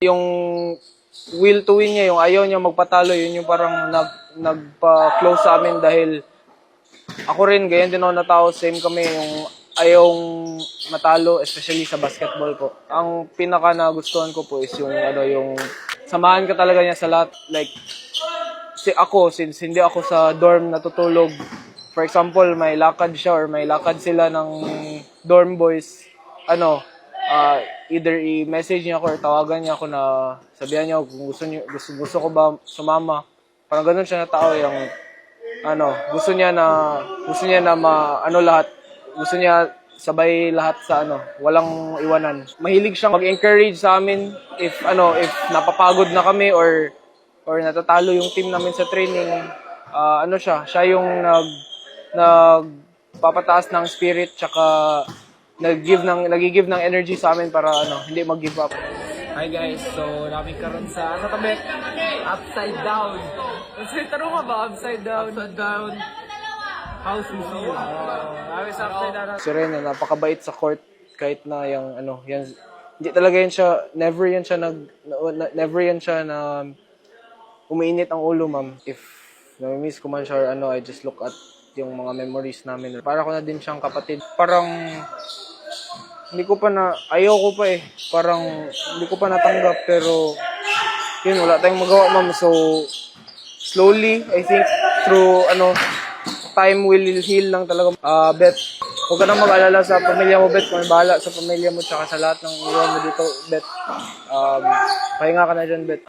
Yung will to win niya, yung ayaw niya magpatalo, yun yung parang nagpa-close sa amin dahil ako rin, ganyan din ako na tao, same kami, yung ayong matalo, especially sa basketball po. Ang pinaka nagustuhan ko po is yung yung samahan ka talaga niya sa lahat. Like, since hindi ako sa dorm natutulog, for example, may lakad siya or may lakad sila ng dorm boys, either i-message niya ako or tawagan niya ako na sabihan niya kung gusto ko ba sumama. Parang ganun siya na tao, yung gusto niya na lahat. Gusto niya sabay lahat sa walang iwanan. Mahilig siyang mag-encourage sa amin if napapagod na kami or natatalo yung team namin sa training. Siya yung nagpapataas ng spirit tsaka nag-give ng energy sa amin para hindi mag-give up. Hi guys, so namin karon sa tabi, upside down. Kasi tanong ka ba, upside down? Upside down. House museum. Namin sa upside down. Si Ren, napakabait sa court kahit na yung hindi talaga yan siya, never yan siya na umiinit ang ulo, ma'am. If nami-miss ko man siya or I just look at yung mga memories namin. Para ko na din siyang kapatid. Parang ayaw ko pa eh. Parang hindi ko pa natanggap pero yun, wala tayong magawa, ma'am. So slowly, I think through time will heal lang talaga. Bet, huwag ka nang mag-alala sa pamilya mo, Bet. Kung bahala sa pamilya mo tsaka sa lahat ng iwan mo dito, Bet. Pahinga ka na dyan, Bet.